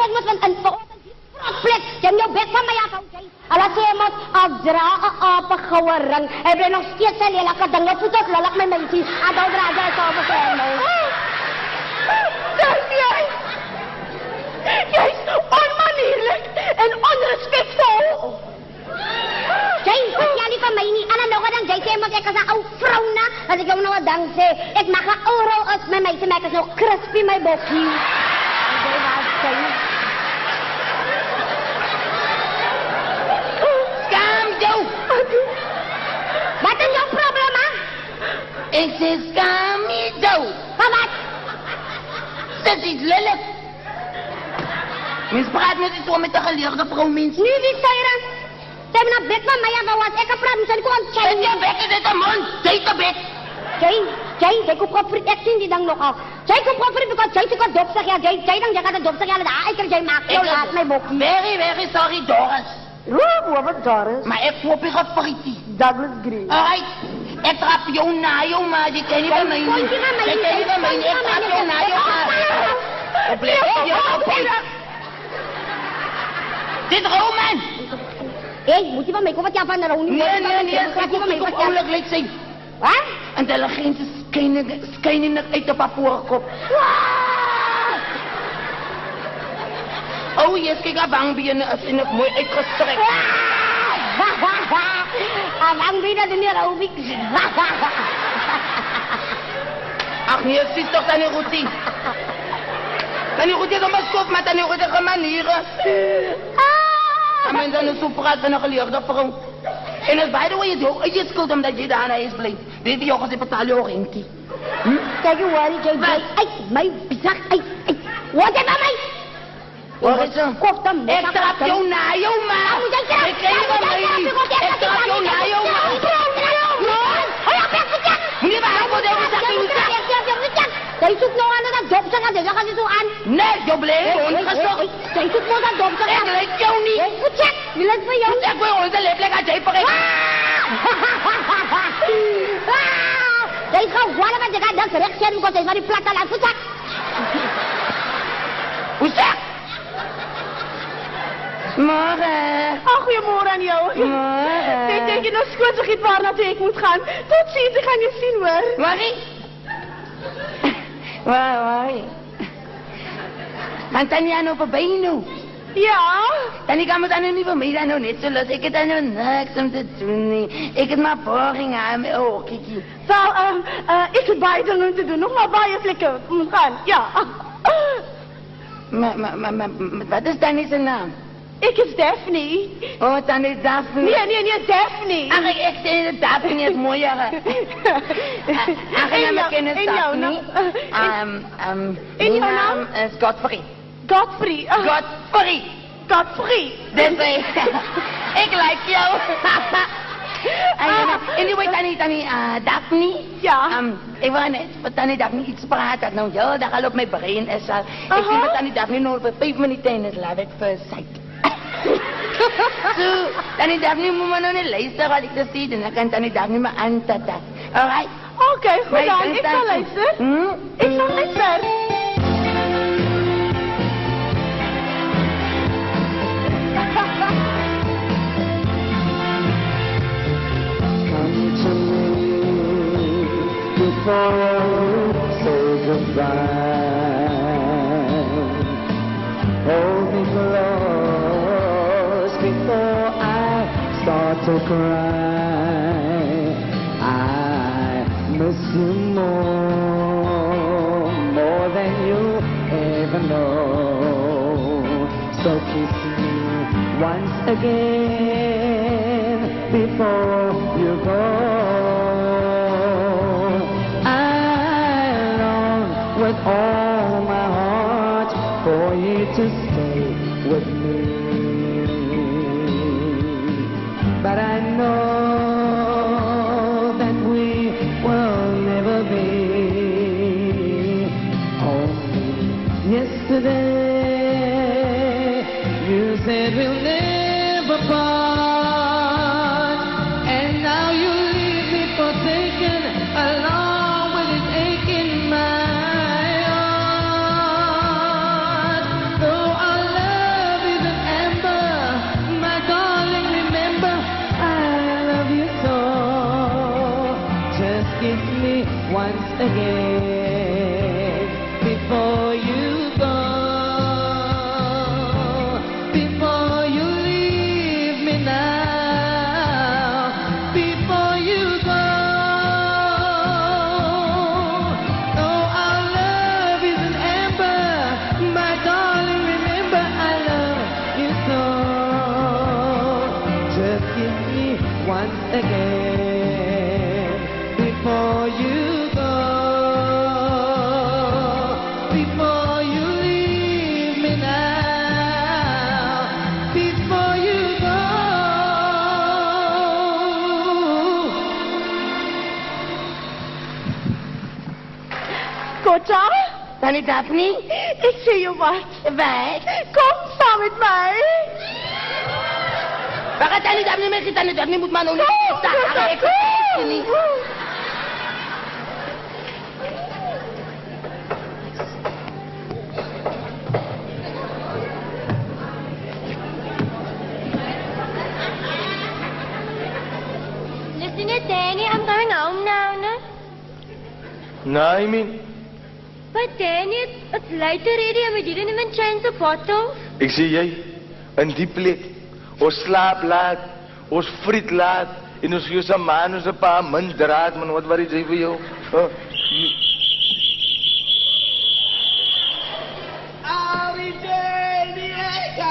wat moet van een plek. Jy jou bek van my af, okay? Alas sê moet afdra, apa gewaring. Hy bly nog steeds sy lelike dinge, voet as lelak my meisie. Adou dra jy so op sy nou. Dis jy! Jy's onmanierlik en onrespectvol! Jy, jy nie van my nie. Anna nog dan jy sê moet ek as 'n ou vrou na, as ek jou nou wat dan sê, ek mag 'n oral as my meisie maak as nou crispy my bokkie. Jy wat sê? Wat is jouw probleem, hè? Ik zeg skamido. Van wat? Dat is lelijk. Mens praat met die zo met de geleerde vrouw, mens. Nu die Cyrus. Ze hebben een bek van mij en was ik een praat met zijn kont. Zet je bek in de mond. Zet de bek. Jy kom op vir ek sien die ding nog al. Jy kom op vir because jy het dopsig ja, jy dan jy gaan dopsig ja, daai keer jy maak jou laat my bokkie. Very sorry, Doris. Wat Doris? Maar ik hoop je gaat frieten. Douglas Green. Alright. Ik trap jou na jou, maar die ken je van mij niet. Die ken je van mij niet. Ik trap jou na jou, maar. Ik blijf hier op. Dit Roman. Hey, moet je van mij komen wat jij van de Roman? Nee. Ik moet niet op oorlijk leed zijn. Wat? Intelligente schijnen uit de papoerkop. Oh yes, kijk, abangbenen is in het mooi uitgestrekt. Abangbenen doen hier ook niet. Ach nee, ziet toch dan niet goed in. Dan niet goed in om een skop, maar dan niet goed in manieren. En men dan zo praat van een geleerde vrouw. En als by the way je schuld omdat je daar naar is blijft. Weet je ook als je betaalt je rentje. Kijk hoe waar ik bij. Ai, mijn bizar. Ai. Wat is bij mij? Waar is hem? Kof dan. Ik trap jou na jou, man. Ik ken je van mij niet. Ik trap jou na jou, man. Meneer, waarom moet ik zeggen? Jy soek nou aan dat dopsig aan, jy gaan jy so aan. Nee, jy blijft ongezocht. Jy soek nou dat dopsig aan. Ik lijk jou niet. Goed check, wie lijkt vir jou? Ik wil onze lieflijk aan jy vergeten. Jy is gewoon wat jy gaan dan recht sien, because jy is van die platte land. Goed check. Hoe zeg? Morgen. Goedemorgen aan jou. Morgen. Ik denk je nog squatsig iets waar naartoe ik moet gaan. Tot ziens, ik ga je zien hoor. Marie? Waar? Want dan jij nou voorbij nu. Ja? En ik kan me dan niet van mij dan nog niet zo los. Ik heb dan nog niks om te doen. Nie. Ik heb maar poging aan mijn oog. Kiki. Wel, ik heb baie dingen te doen. Nog maar baie vlekken moet gaan. Ja. Maar wat is dan niet zijn naam? Ik is Daphne. Oh, dan is Daphne. Nee, Daphne. Ach, ik zei dat Daphne is mooier. Ach, ik heb kennis Daphne. In jouw Mijn naam naam? is Godfrey. Godfrey. Godfrey. Dus ik like jou. Anyway, Tani, Daphne. Ja. Ik wil net met Tani Daphne iets praten. Nou, ja, dat gaat op mijn brein. Ik zie met Tani Daphne nog voor 5 minuten in het love at first sight. So, Tani Daphne moet me nog niet luisteren wat ik te zie. En dan kan Tani Daphne me aantatten. Alright? Oké, goed dan. Ik zal luisteren. Ik zal luisteren. Before you say goodbye, hold me close before I start to cry. I miss you more than you ever know. So kiss me once again before you go. With all my heart for you to stay with me, but I know that we will never be. Only yesterday you said we'll never part, and now you leave me forsaken along with this aching mind. again before you go. Before you leave me now. Before you go. Oh, our love is an ember. My darling, remember I love you so. Just kiss me once again before you go. Before you leave me now. Before you go. Kocha, Tannie Daphne? ik zie je wat. Wat? Kom samen met mij. Bakit Tannie Daphne may kita ni Daphne moet man ulit sa akin? Sini. Listen to Danny, I'm going home now, no? Nee, min. But Danny, it's late already and we didn't even change the bottle. Ik zie jy in die plek. Ons slaap laat, ons friet laat en ons gee se man ons 'n paar min draad, man, wat is jy vir jou?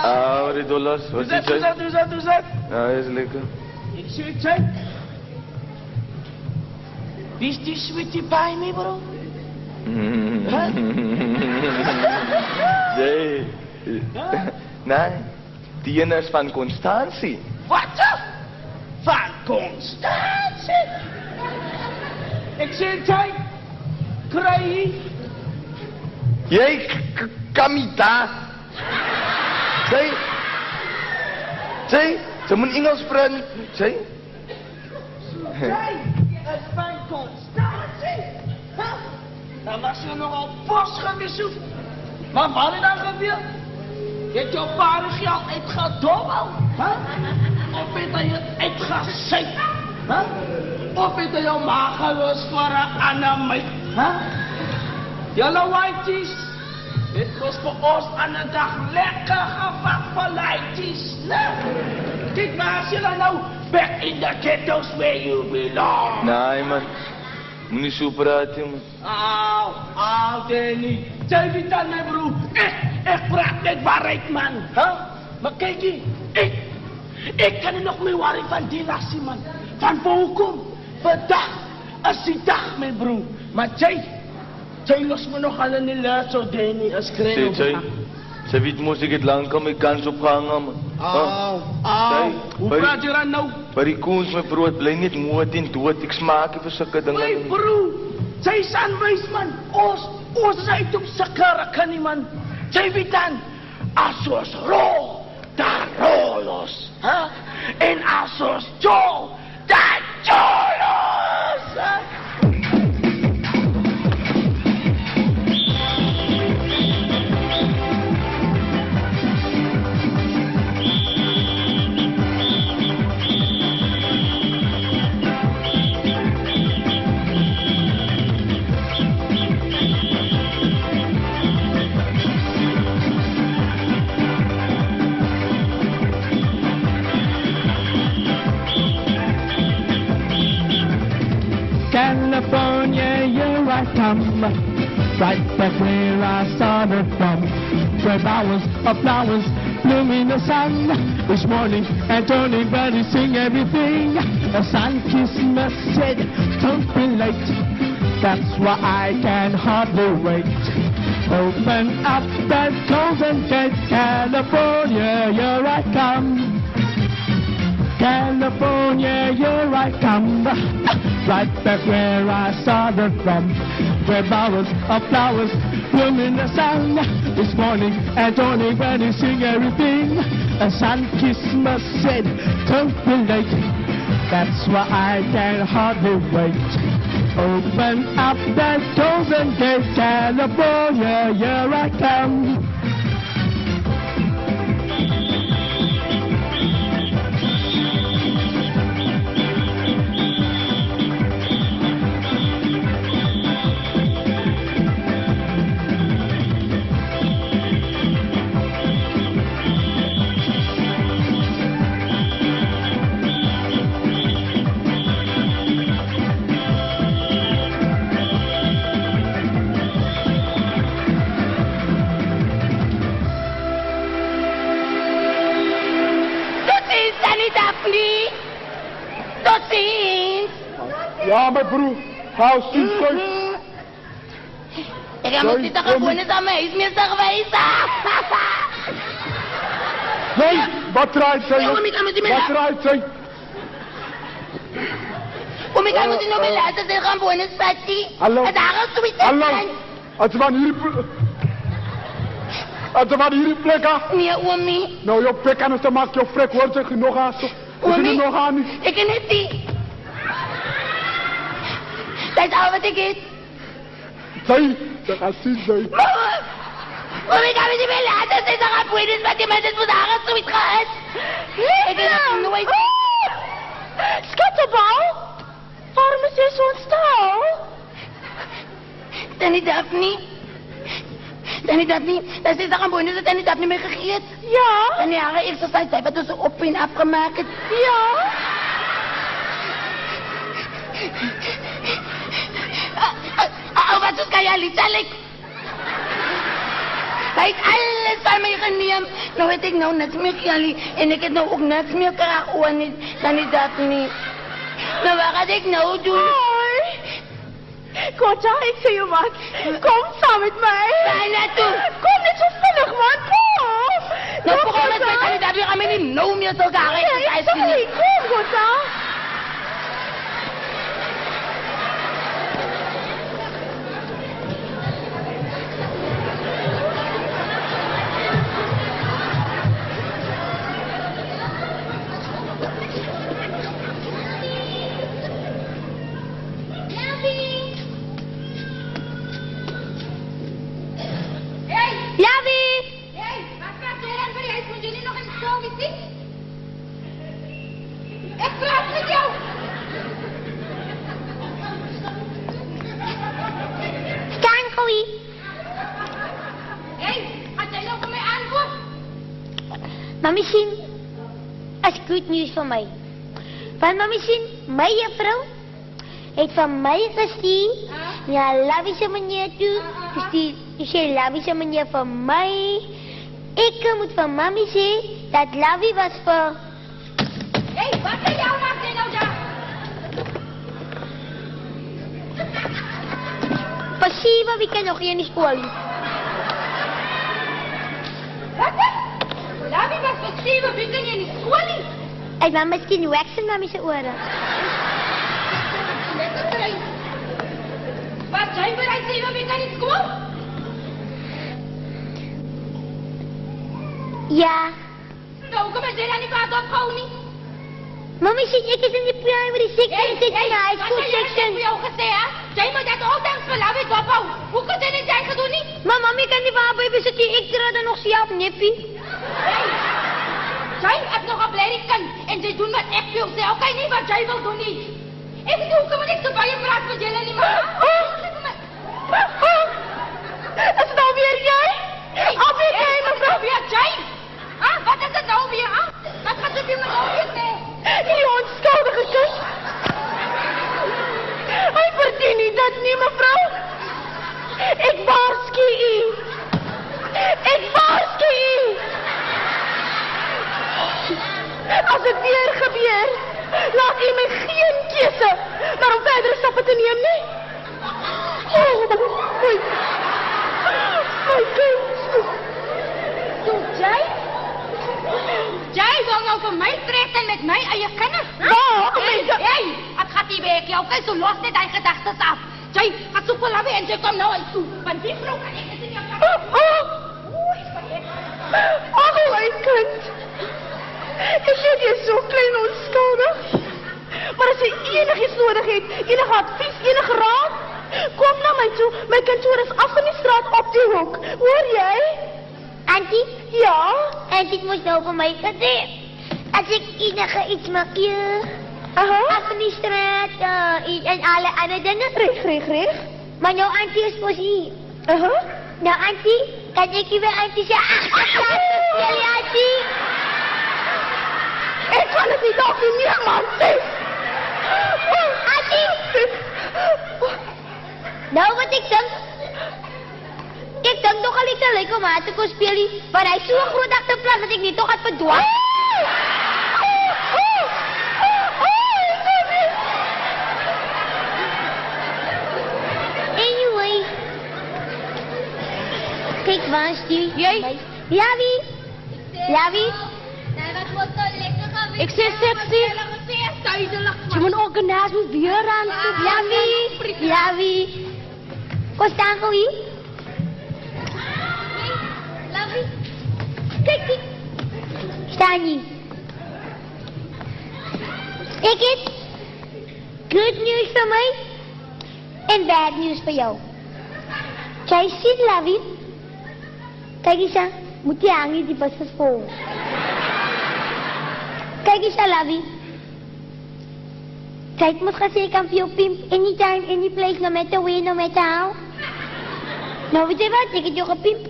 Ah, wat is dollars? Wat is jy? Ja, is lekker. Ik zie het zijn. Wie is die sweetie bij me, bro? Jy. Nee, die ene is van Constantie. Wat? Van Constantie? Ik zie het zijn. Krijg. Jy Kamita. Sy moet Engels praat. Sy. Zij is van Constantie. Dan was je nogal bos gewisseld. Maar wat is dan gebeurd? Heeft jouw vader geld uitgedobbeld? Of heeft hij het uitgezet? Of heeft hij jouw ma gelost voor een ander meid? Jullie wijtjes, het was voor ons aan de dag lekker gevat voor lijtjes. Kijk maar als jullie nou back in the ghettos where you belong. Nee, man. Moenie so praat, man. Auw, Danny. Jij weet dan, mijn broer. Ik praat met waarheid, man. Maar kijk je, ik kan er nog mee worry van die nasie, man. Van welkom. Vandaag is die dag, mijn broer. Maar jij los me nog al in die luid, zo Danny. Als kreeg Sy weet mos ek het lang al my kans opgehangen, man. Hoe praat je dan nou? Maar die koens, my brood, bly net moot en dood. Ek smaak nie vir sulke dinge Hey, nie. broer. Zij is aanwijs, man. Ons is uit op sulke rakke nie, man. Zij weet dan, als ons rol, dan rol ons. En als ons jol, dan jol ons. California, here I come, right back where I started from, where bowers of flowers bloom in the sun. This morning, Anthony Buddy sing everything. A sun Christmas said, don't be late. That's why I can hardly wait. Open up that golden gate, California, here I come. California, here I come, right back where I started from, where bowers of flowers bloom in the sun. This morning, Anthony Benny sing everything. A sun Christmas said, don't be late. That's why I can hardly wait. Open up that golden gate, California, here I come. Ja, mijn broer. Hou ziet kijk. Ik heb niet gewoon eens aan mij, is meer geweest. Nee, wat draait zij? Nee, oom, ik kan met die Wat middag. draait zij? Om ik moet nog wel laten zeggen, gewoon eens patty. Hallo. En daar is zoiets Hallo. aan. Als we hier plekken. Nee, oomie. Nou, je plek aan te maken, je frek wordt er nog aan. Ik vind het nog aan niet. Ik ken het niet. Dat is al wat ik eet. Zij, dat gaat zien, zij. Mama. Om ik kan me niet meer laten zeggen, gewoon eens patty. Maar dit moet daar is zoiets gehad. Ik heb het nooit. Schattenbal? Waarom is er zo'n stal? Danny Daphne. Danny Daphne. Dat is toch gewoon eens dat Danny Daphne mee gegeten. Ja? En ja, exercise hebben we dus op en afgemaakt. Ja? Wat doet Kajali? Zal ik? Hij heeft alles van mij genomen. Nou weet ik nou niks meer, Kajali. En ik heb nou ook niks meer graag niet. Dan is dat niet. Nou, wat ga ik nou doen? Hoi. Kotja, ik zie je wat. Kom samen met mij. Waar naartoe? Kom niet zo vinnig, man. Kom. Nou, Kom, vooral met Kotja. mij kan ik dat weer aan mij niet nou meer zo graag Ja, ik exercise zeg niet. doen. Kom, Kotja. Javi! Hey, wat gaat er aan bij je huis? Moet jullie nog in de zomer zien? Ik praat met jou! Staan, Goeie. Hey, gaat jij nou voor mij aankomen? Maar misschien is goed nieuws voor mij. Want maar misschien, mijn juffrouw heeft van mij gestuurd naar Lavische meneer toe. Dus die Lavische meneer van mij. Ik moet van mami zeggen dat Lavi was voor... Hé, wat kan jou maken nou daar? Passiva, wie kan nog hier in de school? Wat? Lavi was passiva, wie kan hier in de school? Ik ben misschien waxen naar mijn oren. Wat zijn bereid zijn we kan niet komen? Ja. Nou, kom eens aan die vaart ophouden niet. Maar misschien ik is in de primary section zitten naar high school section. Ik heb jou gezegd, jij moet dat altijd verlaten ophouden. Hoe kan dit jij gaan doen niet? Maar mami kan die waar baby zitten, ik draai dan nog zelf nippie. Hey, jij hebt nog opleiding kan en zij doen wat ik wil zeggen. Oké, niet wat jij wil doen niet. Ik bedoel, hoe kom ik zo bij je praat met jullie niet meer? Is het nou weer jij? Alweer jij, mevrouw? Weer jij? Ah, wat is het nou weer? Ah? Wat gaat het hier met nou weer zeggen? Die onschuldige kus. Hij verdient niet dat niet, mevrouw. Ik waarschuw u. Ik waarschuw u. Als het weer gebeurt, laat u mij geen kiezen. Maar om verdere stappen te nemen, nee. Oh, my. My kind. Doet jij? Jij wil nou voor mij trekken met mij en je kinderen? Hey, het gaat niet werken. Jou kan zo los net aan gedachten af. Jij gaat zo laten en je komt nou aan toe. Want die vrouw kan ik het in jou kan. Oh, my kind. Ik vind je zo klein onschuldig. Maar als je enigszins nodig heeft, enig advies, enig raad, kom naar mij toe. Mijn kantoor is af in de straat op die hoek. Hoor jij? Auntie? Ja? Auntie, ik moest nou voor mij zeggen. Als ik enige iets mag je... Aha. Af in die straat, en alle andere dingen. Reeg. Maar nou, auntie is voor hier. Aha. Nou, auntie, kan ik je weer auntie zeggen? Jullie, auntie? Ik kan het niet op in niemand zien. Auntie! Nou, wat ik denk... Ik denk toch al iets aan lekker maat te kon spelen. Maar hij is zo'n groot achterplaats dat ik niet toch had verdwaald. Kijk, waar stuur Jij? Ja, wie? Ja, wie? Ik zeg sexy. Je moet organisatie moet weer aan. Ja, wie? Ja, wie? Kom staan, voor wie? Kijk. Staan niet. Ik heb good nieuws voor mij en bad nieuws voor jou. Jij ziet, Lavi. Kijk eens aan. Moet je hangen die pas vol. Kijk eens aan, Lavi. Tijd moet gaan zeker aan veel pimp. Anytime, any place, no matter where, no matter how. Nou, weet je wat? Ik heb jou gepimp.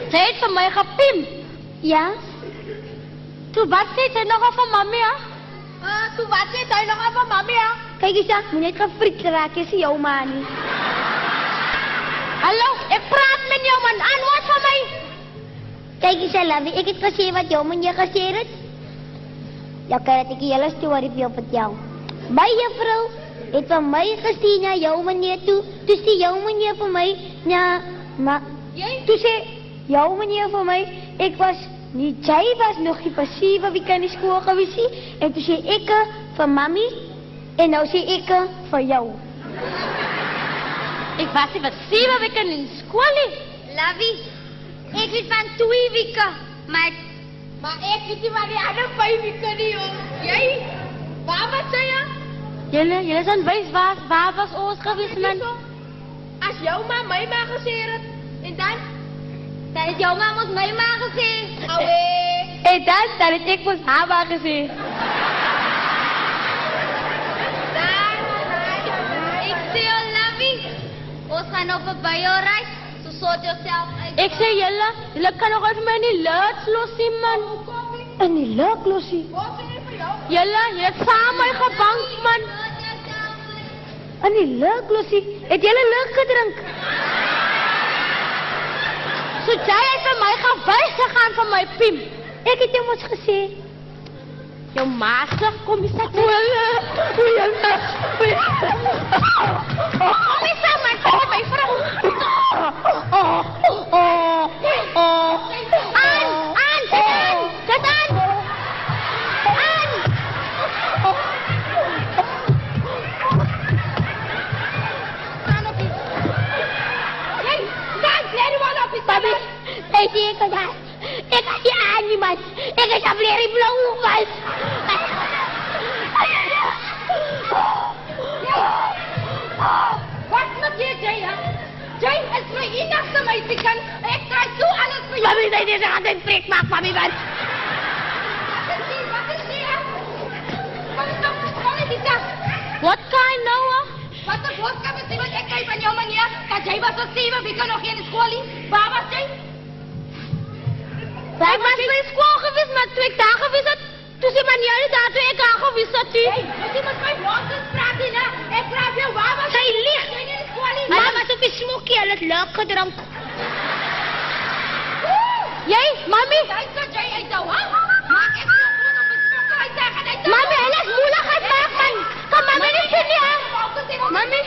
Zij heeft van mij gepimpt. Ja? Toen wat zei zij nog van mami, ja? Toen wat zei zij nog van mami, ja? Kijk eens aan. Moet net gefrikt raken, is jouw man niet. Hallo, ik praat met jou, man. Antwoord van mij. Kijk eens aan, Lavi. Ik heb gezien wat jouw man je gezegd heeft. Ja, kijk, ik heb hele story voor jou. Mijn juffrouw heeft van mij gezien naar jouw meneer toe. Dus die jouw meneer voor mij, ja, maar... Toen zei jouw meneer voor mij, ik was niet, jij was nog niet passief, wie kan in school geweest. En toen zei ik van mami, en nou zei ik van jou. Ik was niet wat zeven weken in school. Lavi, ik weet van 2 weken, maar Ik weet niet waar die andere 5 weken niet, hoor. Jij? Waar was jij? Jullie zijn wijs, waar was ons geweest, man? Als jouw ma mij maar gezegd, en dan? dan is jouw mama ons mij maar gezien. Allee. En dan is ik ons haar maar gezien. Ik zie al, Lavi. Ons gaan op een bio-reis. Zo soort jezelf uit. Ik zei jullie kan nog even mij niet luid lossen, man. En die leuk, Lossie. Jullie hebt samen gebankt, man. En die leuk, Lossie. Het jullie leuk gedronken? Zo jij heeft van mij gewijs gegaan van mijn pim. Ik heb hem eens gezien. Jouw maastig, kom eens uit. Kom eens aan, man. Kom op, mijn vrouw. Zet aan. Papi, ik zie ik het aan. Ik had je aan, niemand. Ik heb leren blauw, man. Wat moet je zeggen? Jij is mijn enigste meisje. Ik krijg zo alles voor jou. Papi, zei deze gaat een prik maken, papi, man. Wat is dit? Wat is dit? What kind nou? Wat een vodka met iemand ik krijg van jou, meneer. Dat jij was tot 7 weken nog in de school. Waar was jij? Ik was bij school geweest, maar 2 dagen geweest. Toen ze maar niet daar toen ik aan geweest had. Hé, je moet mijn nonsens praten, hè. Ik vraag je, waar was Zij jij? ligt. In de school. Mama was op een smokje en het leuk gedronken. Jij, mami? Kijk dat jij uit jou, hè? Maak echt zo goed op een stok uit zeggen. Mami, hij is moeilijkheid maken, man. Kom, mami, niet zitten, hè. Mami,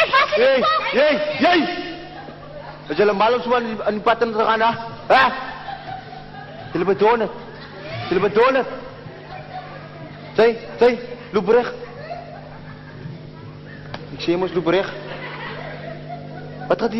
Ik was in de school. Yay! As jy malam semua aan die pad terug gaan, hè? Sila bedonet. Sila bedonet. Say, Lubrecht. Ik zie hem als Lubrecht. Wat gaat